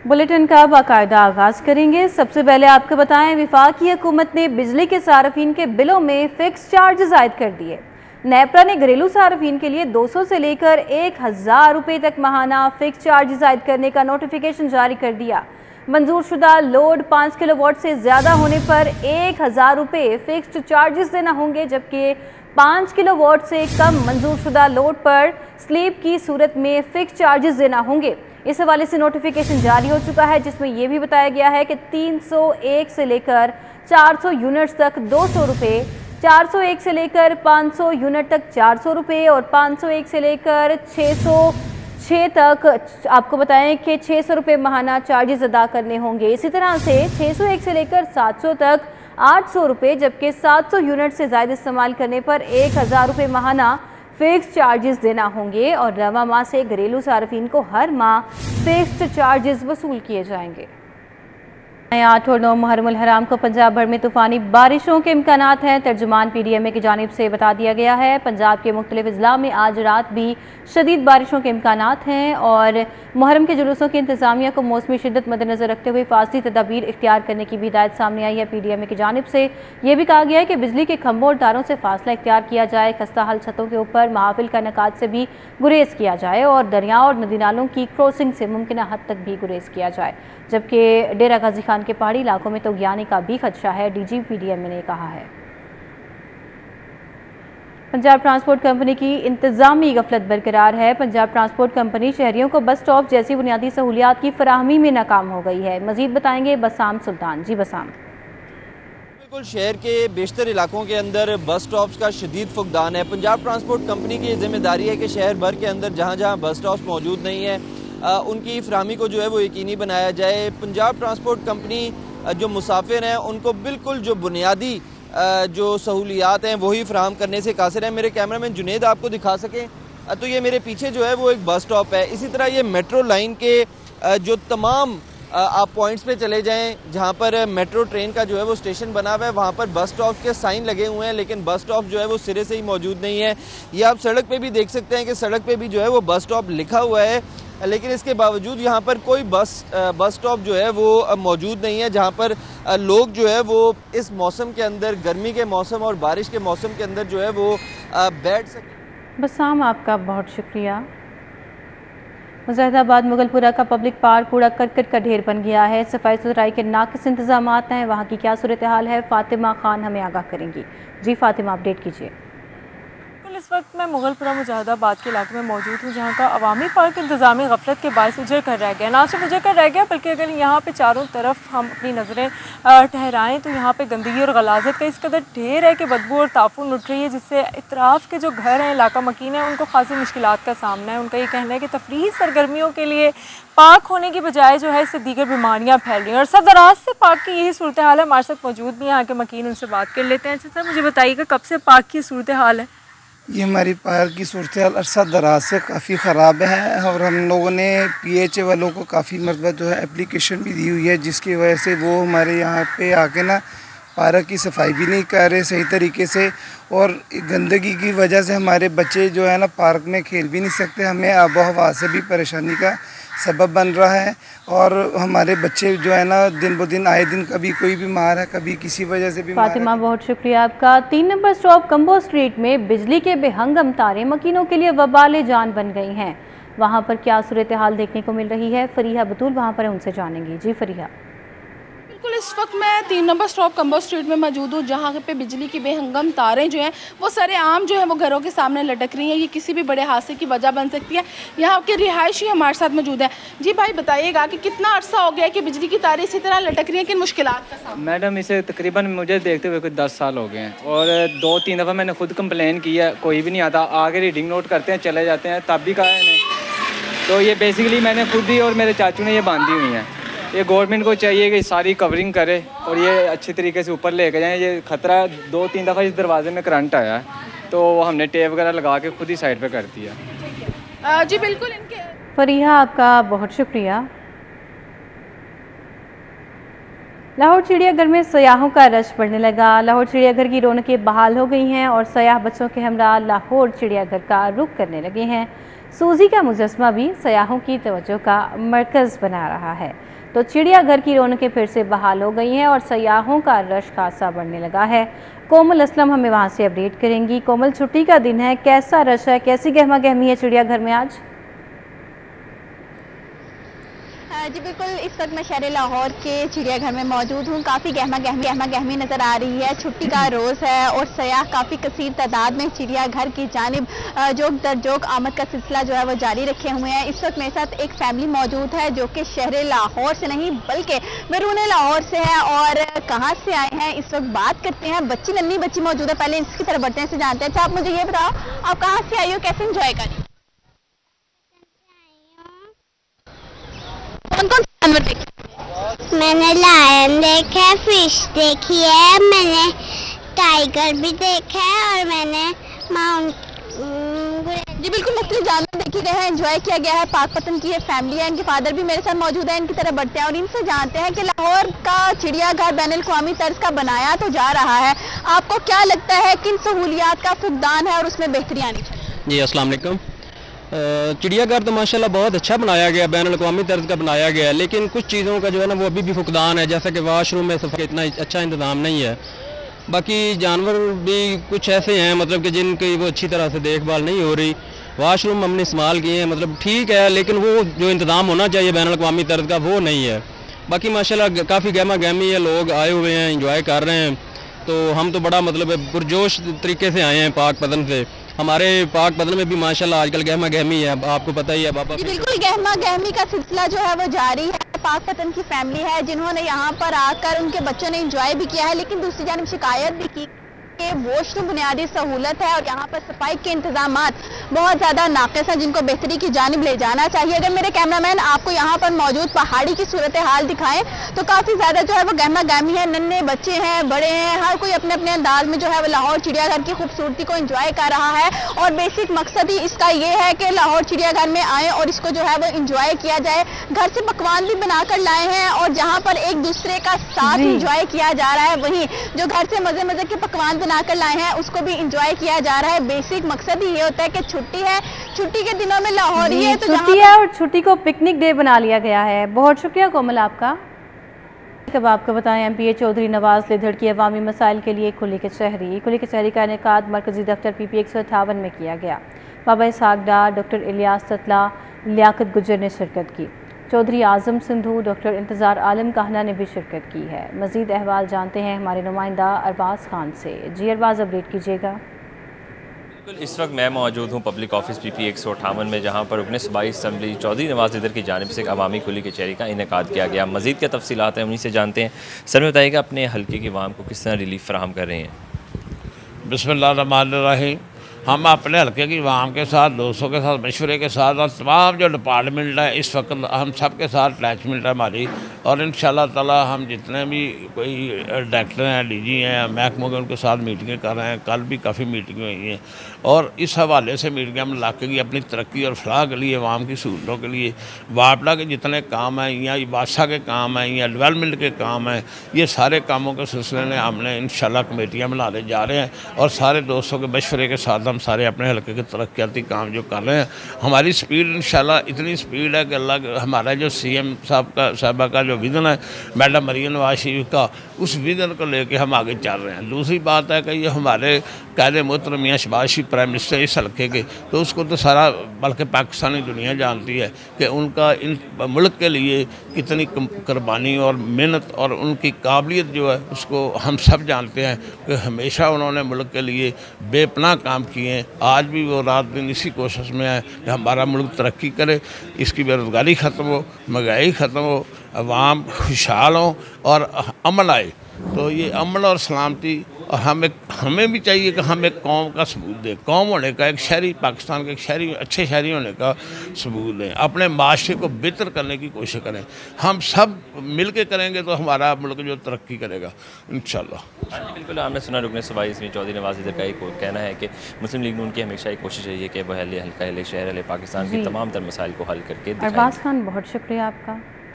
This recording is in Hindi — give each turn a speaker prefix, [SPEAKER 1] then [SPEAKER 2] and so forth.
[SPEAKER 1] बुलेटिन का बाकायदा आगाज करेंगे। सबसे पहले आपको बताएं, वफाकी हुकूमत ने बिजली के सार्फिन के बिलों में फिक्स चार्जेस आयद कर दिए। नेपरा ने घरेलू सार्फिन के लिए 200 से लेकर 1000 रुपये तक माहाना फिक्स चार्जेस आयद करने का नोटिफिकेशन जारी कर दिया। मंजूर शुदा लोड 5 किलोवाट से ज़्यादा होने पर 1000 रुपये फिक्स्ड चार्जेस देना होंगे, जबकि 5 किलोवाट से कम मंजूर शुदा लोड पर स्लीप की सूरत में फिक्स चार्जेस देना होंगे। इस हवाले से नोटिफिकेशन जारी हो चुका है, जिसमें यह भी बताया गया है कि 301 से लेकर 400 यूनिट्स तक 200 रुपये, 401 से लेकर 500 यूनिट तक 400 रुपये और 501 से लेकर 606 तक आपको बताएं कि 600 रुपये माहाना चार्जेस अदा करने होंगे। इसी तरह से 601 से लेकर 700 तक 800 रुपये, जबकि 700 यूनिट से ज़्यादा इस्तेमाल करने पर 1000 रुपये माहाना फिक्स्ड चार्जेस देना होंगे और रवा माह से घरेलू सार्फिन को हर माह फिक्स्ड चार्जेस वसूल किए जाएंगे। 8 और 9 मुहर्रमुल हराम को पंजाब भर में तूफ़ानी बारिशों के इम्कानात हैं। तर्जुमान PDMA की जानिब से बता दिया गया है, पंजाब के मुख्तलिफ अजला में आज रात भी शदीद बारिशों के इम्कानात हैं और मुहर्रम के जुलूसों की इंतजामिया को मौसमी शिद्दत मद्देनजर रखते हुए फासली तदाबीर इख्तियार करने की भी हिदायत सामने आई है। PDMA की जानिब से यह भी कहा गया है कि बिजली के खंभों और तारों से फासला इख्तियार किया जाए, खस्ता हाल छतों के ऊपर महाफिल का इनेकाद से भी गुरेज किया जाए और दरियाओं और नदी नालों की क्रॉसिंग से मुमकिन हद तक भी गुरेज किया जाए, जबकि डेरा गाजी खान के पहाड़ी इलाकों में तगयानी का भी खदशा है, DG PDMA ने कहा है। पंजाब ट्रांसपोर्ट कंपनी की इंतजामी गफलत बरकरार है। पंजाब ट्रांसपोर्ट कंपनी शहरियों को बस स्टॉप जैसी बुनियादी सहूलियात की फराहमी में नाकाम हो गई है। मजीद बताएंगे बसाम सुल्तान। जी बसाम।
[SPEAKER 2] बिल्कुल, शहर के बेशतर इलाकों के अंदर बस स्टॉप्स का शदीद फुकदान है। पंजाब ट्रांसपोर्ट कंपनी की जिम्मेदारी है कि शहर भर के अंदर जहाँ जहाँ बस स्टॉप्स मौजूद नहीं है उनकी फराहमी को जो है वो यकीनी बनाया जाए। पंजाब ट्रांसपोर्ट कंपनी जो मुसाफिर हैं उनको बिल्कुल जो बुनियादी जो सहूलियात हैं वही फराहम करने से कासिर है। मेरे कैमरामैन जुनेद आपको दिखा सकें तो ये मेरे पीछे जो है वो एक बस स्टॉप है। इसी तरह ये मेट्रो लाइन के जो तमाम आप पॉइंट्स पे चले जाएं जहाँ पर मेट्रो ट्रेन का जो है वो स्टेशन बना हुआ है, वहाँ पर बस स्टॉप के साइन लगे हुए हैं, लेकिन बस स्टॉप जो है वो सिरे से ही मौजूद नहीं है। ये आप सड़क पे भी देख सकते हैं कि सड़क पे भी जो है वो बस स्टॉप लिखा हुआ है, लेकिन इसके बावजूद यहाँ पर कोई बस स्टॉप जो है वो मौजूद नहीं है जहाँ पर लोग जो है वो इस मौसम के अंदर, गर्मी के मौसम और बारिश के मौसम के अंदर जो है वो बैठ सकें।
[SPEAKER 1] बसाम, आपका बहुत शुक्रिया। मुजाहिदाबाद मुगलपुरा का पब्लिक पार्क कूड़ा करकट का ढेर बन गया है। सफाई सुथराई के नाकिस इंतजामात हैं, वहाँ की क्या सूरत हाल है, फातिमा खान हमें आगाह करेंगी। जी फातिमा, अपडेट कीजिए।
[SPEAKER 3] इस वक्त मैं मुगलपुरा मुजाहिदाबाद के इलाके में मौजूद हूँ, जहाँ का अवामी पार्क इंतजामी गफलत के बायस उजड़ कर रह गया। ना सिर्फ उजड़ कर रह गया, बल्कि अगर यहाँ पे चारों तरफ हम अपनी नज़रें ठहराएं तो यहाँ पे गंदगी और गलाजत का इस कदर ढेर है कि बदबू और ताफुन उठ रही है, जिससे इतराफ़ के जो घर हैं, इलाका मकीन है, उनको खासी मुश्किलात का सामना है। उनका ये कहना है कि तफरीही सरगर्मियों के लिए पार्क होने की बजाय जो है इससे दीगर बीमारियाँ फैल रही हैं और सब दराज से पार्क की यही सूरत हाल है। हमारे साथ मौजूद भी यहाँ के मकीन, उनसे बात कर लेते हैं। अच्छा सर, मुझे बताइएगा कब से पार्क की सूरत हाल है?
[SPEAKER 4] ये हमारी पार्क की सूरत हाल अरसा दराज से काफ़ी ख़राब है और हम लोगों ने PHA वालों को काफ़ी मरतबा जो है एप्लीकेशन भी दी हुई है, जिसकी वजह से वो हमारे यहाँ पे आके ना पार्क की सफाई भी नहीं कर रहे सही तरीके से और गंदगी की वजह से हमारे बच्चे जो है ना पार्क में खेल भी नहीं सकते। हमें आबो हवा से भी परेशानी का सबब बन रहा है और हमारे बच्चे जो है ना दिन ब दिन आए दिन कभी कोई बीमार है, कभी किसी वजह से बीमार है।
[SPEAKER 1] फातिमा, बहुत शुक्रिया आपका। 3 नंबर स्टॉप कंबो स्ट्रीट में बिजली के बेहंगम तारें मकीनों के लिए वबाल जान बन गई हैं। वहां पर क्या सूरत हाल देखने को मिल रही है, फरीहा बतूल वहां पर है, उनसे जानेंगी। जी फरीहा।
[SPEAKER 5] बिल्कुल, इस वक्त मैं 3 नंबर स्टॉप कंबो स्ट्रीट में मौजूद हूँ, जहाँ पे बिजली की बेहंगम तारें जो हैं वो सरेआम जो है वो घरों के सामने लटक रही हैं। ये किसी भी बड़े हादसे की वजह बन सकती है। यहाँ के रिहायशी हमारे साथ मौजूद हैं। जी भाई, बताइएगा कि कितना अरसा हो गया है कि बिजली की तारें इसी तरह लटक रही हैं, किन मुश्किलात का सामना?
[SPEAKER 6] मैडम, इसे तकरीबन मुझे देखते हुए कुछ 10 साल हो गए हैं और 2-3 दफ़ा मैंने खुद कंप्लेन की है, कोई भी नहीं आता। आगे रीडिंग नोट करते हैं, चले जाते हैं, तब भी कहा है इन्हें। तो ये बेसिकली मैंने खुद ही और मेरे चाचू ने ये बांधी हुई हैं। ये गवर्नमेंट को चाहिए कि सारी कवरिंग करे और ये अच्छी तरीके से ऊपर लेके जाएं। ये खतरा 2-3 दफ़ा इस दरवाजे में करंट आया है, तो हमने टेप वगैरह लगा के खुद ही साइड पे कर दिया।
[SPEAKER 5] जी बिल्कुल। इनके
[SPEAKER 1] फरीहा, आपका बहुत शुक्रिया। लाहौर चिड़ियाघर में सयाहों का रश बढ़ने लगा। लाहौर चिड़ियाघर की रौनकें बहाल हो गई हैं और सयाह बच्चों के हमरा लाहौर चिड़ियाघर का रुख करने लगे हैं। सूजी का मुजस्मा भी सयाहों की तवज्जो का मरकज़ बना रहा है। तो चिड़ियाघर की रौनकें फिर से बहाल हो गई हैं और सयाहों का रश खासा बढ़ने लगा है। कोमल असलम हमें वहां से अपडेट करेंगी। कोमल, छुट्टी का दिन है, कैसा रश है, कैसी गहमा गहमी है चिड़ियाघर में आज?
[SPEAKER 7] जी बिल्कुल, इस वक्त मैं शहर लाहौर के चिड़ियाघर में मौजूद हूँ। काफ़ी गहमा गहमी नज़र आ रही है। छुट्टी का रोज़ है और सयाह काफ़ी कसीर तादाद में चिड़ियाघर की जानिब जोक दर जोक आमद का सिलसिला जो है वो जारी रखे हुए हैं। इस वक्त मेरे साथ एक फैमिली मौजूद है जो कि शहर लाहौर से नहीं बल्कि बैरून लाहौर से है। और कहाँ से आए हैं इस वक्त बात करते हैं। नन्ही बच्ची मौजूद है, पहले इसकी तरफ बढ़ते हैं, इसे जानते हैं। अच्छा, आप मुझे ये बताओ, आप कहाँ से आई हो, कैसे इंजॉय करें? कौन कौन से जानवर देखे?
[SPEAKER 8] मैंने लायन देखा है, फिश देखी है, मैंने टाइगर भी देखा है और मैंने
[SPEAKER 7] जी बिल्कुल मुख्तलिफ जानवर देखे गए हैं, एंजॉय किया गया है। पाकपतन की ये फैमिली है, इनके फादर भी मेरे साथ मौजूद है, इनकी तरफ बढ़ते हैं और इनसे जानते हैं कि लाहौर का चिड़ियाघर बैनुल-अक़वामी तर्ज का बनाया तो जा रहा है, आपको क्या लगता है किन सहूलियात का फुकदान है और उसमें बेहतरी आनी चाहिए?
[SPEAKER 9] जी अस्सलाम वालेकुम। चिड़ियाघर तो माशाल्लाह बहुत अच्छा बनाया गया, बैनुल-अक़वामी तर्ज का बनाया गया है, लेकिन कुछ चीज़ों का जो है ना वो अभी भी फुकदान है, जैसा कि वाशरूम में सफाई इतना अच्छा इंतज़ाम नहीं है। बाकी जानवर भी कुछ ऐसे हैं मतलब कि जिनकी वो अच्छी तरह से देखभाल नहीं हो रही। वाशरूम हमने इस्तेमाल किए हैं, मतलब ठीक है, लेकिन वो जो इंतज़ाम होना चाहिए बैनुल-अक़वामी तर्ज का वो नहीं है। बाकी माशाल्लाह काफ़ी गहमा गहमी है, लोग आए हुए हैं, इंजॉय कर रहे हैं। तो हम तो बड़ा मतलब पुरजोश तरीके से आए हैं पाकपतन से। हमारे पाकपतन में भी माशाल्लाह आजकल गहमा गहमी है, आपको पता ही है बाबा।
[SPEAKER 7] बिल्कुल गहमा गहमी का सिलसिला जो है वो जारी है। पाकपतन की फैमिली है जिन्होंने यहाँ पर आकर उनके बच्चों ने एंजॉय भी किया है, लेकिन दूसरी जानिब शिकायत भी की कि वॉशरूम बुनियादी सहूलत है और यहाँ पर सफाई के इंतजाम बहुत ज़्यादा नाक़िस हैं, जिनको बेहतरी की जानिब ले जाना चाहिए। अगर मेरे कैमरामैन आपको यहाँ पर मौजूद पहाड़ी की सूरत हाल दिखाएं तो काफ़ी ज़्यादा जो है वो गहमा गहमी है। नन्हे बच्चे हैं, बड़े हैं, हर कोई अपने अपने अंदाज में जो है वो लाहौर चिड़ियाघर की खूबसूरती को इंजॉय कर रहा है। और बेसिक मकसद ही इसका ये है कि लाहौर चिड़ियाघर में आए और इसको जो है वो इंजॉय किया जाए। घर से पकवान भी बनाकर लाए हैं और जहाँ पर एक दूसरे का साथ इंजॉय किया जा रहा है, वहीं जो घर से मजे मजे के पकवान बनाकर लाए हैं उसको भी इंजॉय किया जा रहा है। बेसिक मकसद ही ये होता है कि छुट्टी है, छुट्टी के दिनों में लाहौर ही है तो
[SPEAKER 1] छुट्टी है और छुट्टी को पिकनिक डे बना लिया गया है। बहुत शुक्रिया कोमल आपका। अब आपको बताएं, MPA चौधरी नवाज लिधड़ की अवामी मसाइल के लिए खुली कचहरी का इनेकाद मरकजी दफ्तर PP 158 में किया गया। बाबा इसहाक डार, डॉक्टर इलियास ततला, लियाकत गुजर ने शिरकत की। चौधरी आज़म सिंधु, डॉक्टर इंतज़ार आलम कहना ने भी शिरकत की है। मज़ीद अहवाल जानते हैं हमारे नुमाइंदा अरबाज़ खान से। जी अरबाज़, अपडेट कीजिएगा।
[SPEAKER 10] इस वक्त मैं मौजूद हूँ पब्लिक ऑफिस PP 158 में, जहाँ पर रुकन सूबाई असम्बली चौधरी नवाज लिधड़ की जानिब से एक अवामी खुली कचहरी का इनेकाद किया गया। मज़ीद क्या तफसीलात हैं उन्हीं से जानते हैं। सर में बताइएगा अपने हल्के की आवाम को किस तरह रिलीफ फराहम कर रहे हैं?
[SPEAKER 11] बिस्मिल्लाहिर्रहमानिर्रहीम। हम अपने हल्के की आवाम के साथ, दोस्तों के साथ, मशवरे के साथ और तमाम जो डिपार्टमेंट है इस वक्त हम सब के साथ अटैचमेंट है हमारी। और इंशाअल्लाह ताला हम जितने भी कोई डायरेक्टर हैं, DG हैं, महकमों के, उनके साथ मीटिंगें कर रहे हैं। कल भी काफ़ी मीटिंगें हुई हैं और इस हवाले से मीटिंगें हम इलाके की अपनी तरक्की और फलाह के लिए, आवाम की सहूलतों के लिए, वापडा के जितने काम हैं या बादशाह के काम हैं या डेवलपमेंट के काम हैं, ये सारे कामों के सिलसिले में हमने इंशाअल्लाह कमेटियाँ बनाने जा रहे हैं और सारे दोस्तों के मशवरे के साथ हम सारे अपने हल्के के तरक्याती काम जो कर रहे हैं। हमारी स्पीड इंशाल्लाह इतनी स्पीड है कि अल्लाह हमारा जो CM साहबा का जो विज़न है मैडम मरियम नवाज शरीफ का, उस विज़न को लेके हम आगे चल रहे हैं। दूसरी बात है कि ये हमारे कायदे मोहतरम मियां शहबाज शरीफ प्राइम मिनिस्टर इस हल्के के, तो उसको तो सारा बल्कि पाकिस्तानी दुनिया जानती है कि उनका इन मुल्क के लिए कितनी कुर्बानी और मेहनत और उनकी काबिलियत जो है उसको हम सब जानते हैं कि हमेशा उन्होंने मुल्क के लिए बेपनाह काम किए हैं। आज भी वो रात दिन इसी कोशिश में है कि हमारा मुल्क तरक्की करे, इसकी बेरोज़गारी ख़त्म हो, महंगाई ख़त्म हो, अवाम खुशहाल हो और अमन आए। तो ये अमन और सलामती और हमें भी चाहिए कि हम एक कौम का सबूत दें, कौम होने का, एक शहरी, पाकिस्तान के एक शहरी, अच्छे शहरी होने का सबूत दें, अपने माशरे को बेहतर करने की कोशिश करें। हम सब मिल के करेंगे तो हमारा मुल्क जो तरक्की करेगा इंशाल्लाह।
[SPEAKER 10] हाँ जी बिल्कुल, आपने सुना रुकन सूबाई इसमें चौधरी नवाज लिधड़ का एक कहना है कि मुस्लिम लीग नून की हमेशा एक कोशिश रही है कि वह हल्का शहर पाकिस्तान के तमाम तर मसाइल को हल करके।
[SPEAKER 1] अरबाज़ खान, बहुत शुक्रिया आपका।